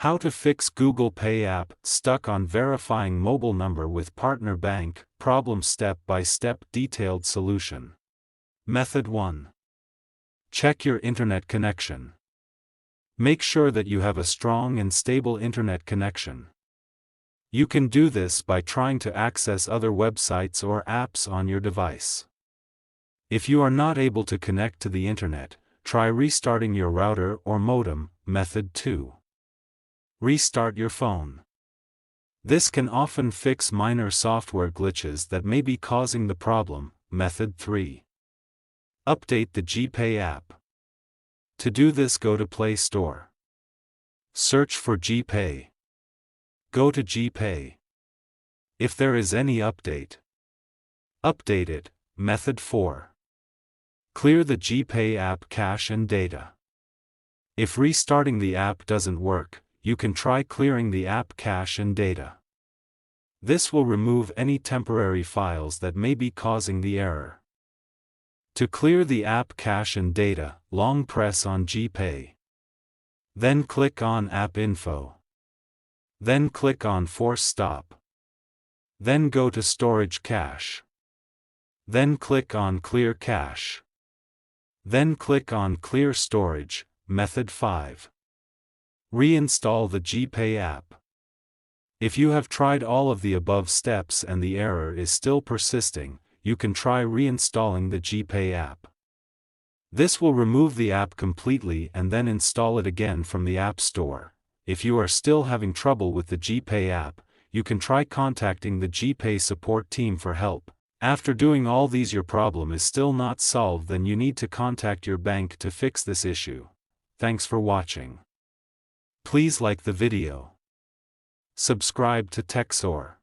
How to fix Google Pay app stuck on verifying mobile number with partner bank, problem step-by-step detailed solution. Method 1. Check your internet connection. Make sure that you have a strong and stable internet connection. You can do this by trying to access other websites or apps on your device. If you are not able to connect to the internet, try restarting your router or modem. Method 2. Restart your phone. This can often fix minor software glitches that may be causing the problem. Method 3. Update the GPay app. To do this, go to Play Store. Search for GPay. Go to GPay. If there is any update, update it. Method 4. Clear the GPay app cache and data. If restarting the app doesn't work, you can try clearing the app cache and data. This will remove any temporary files that may be causing the error. To clear the app cache and data, long press on GPay. Then click on App Info. Then click on Force Stop. Then go to Storage Cache. Then click on Clear Cache. Then click on Clear Storage. Method 5. Reinstall the GPay app. If you have tried all of the above steps and the error is still persisting, you can try reinstalling the GPay app. This will remove the app completely and then install it again from the App Store. If you are still having trouble with the GPay app, you can try contacting the GPay support team for help. After doing all these, your problem is still not solved, then you need to contact your bank to fix this issue. Thanks for watching. Please like the video. Subscribe to TechSor.